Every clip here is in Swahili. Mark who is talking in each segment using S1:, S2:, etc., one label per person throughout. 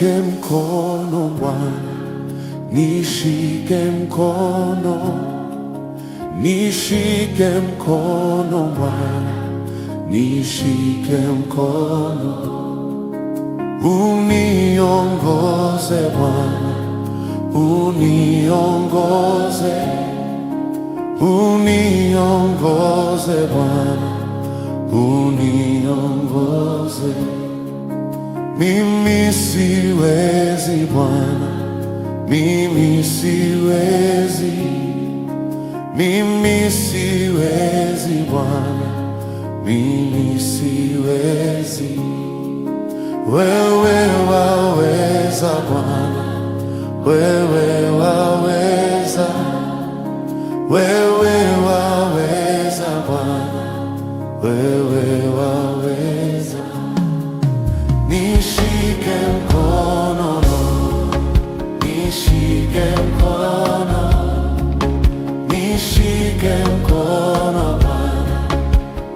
S1: Nishike mkono Bwana, nishike mkono, nishike mkono Bwana, nishike mkono, uniongoze Bwana, uniongoze, uniongoze Bwana, uniongoze. Mimi siwezi Bwana, mimi siwezi, mimi siwezi Bwana, mimi siwezi. Wewe waweza Bwana, wewe waweza, wewe waweza Bwana, wewe waweza. Nishike mkono, nishike mkono, nishike mkono Bwana,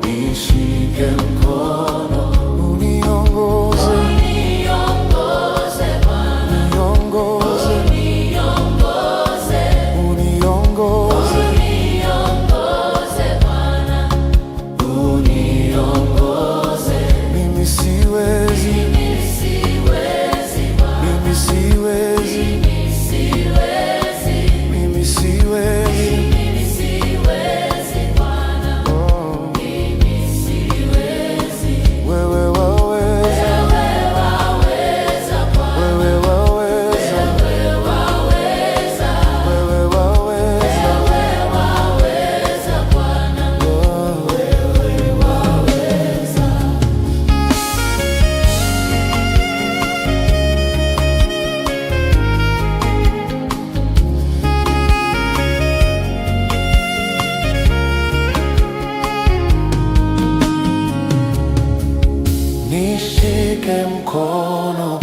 S1: nishike mkono, uniongoze, uniongoze Bwana, uniongoze, uniongoze, uniongoze, uniongoze Bwana, uniongoze. Mimi siwezi, nishike mkono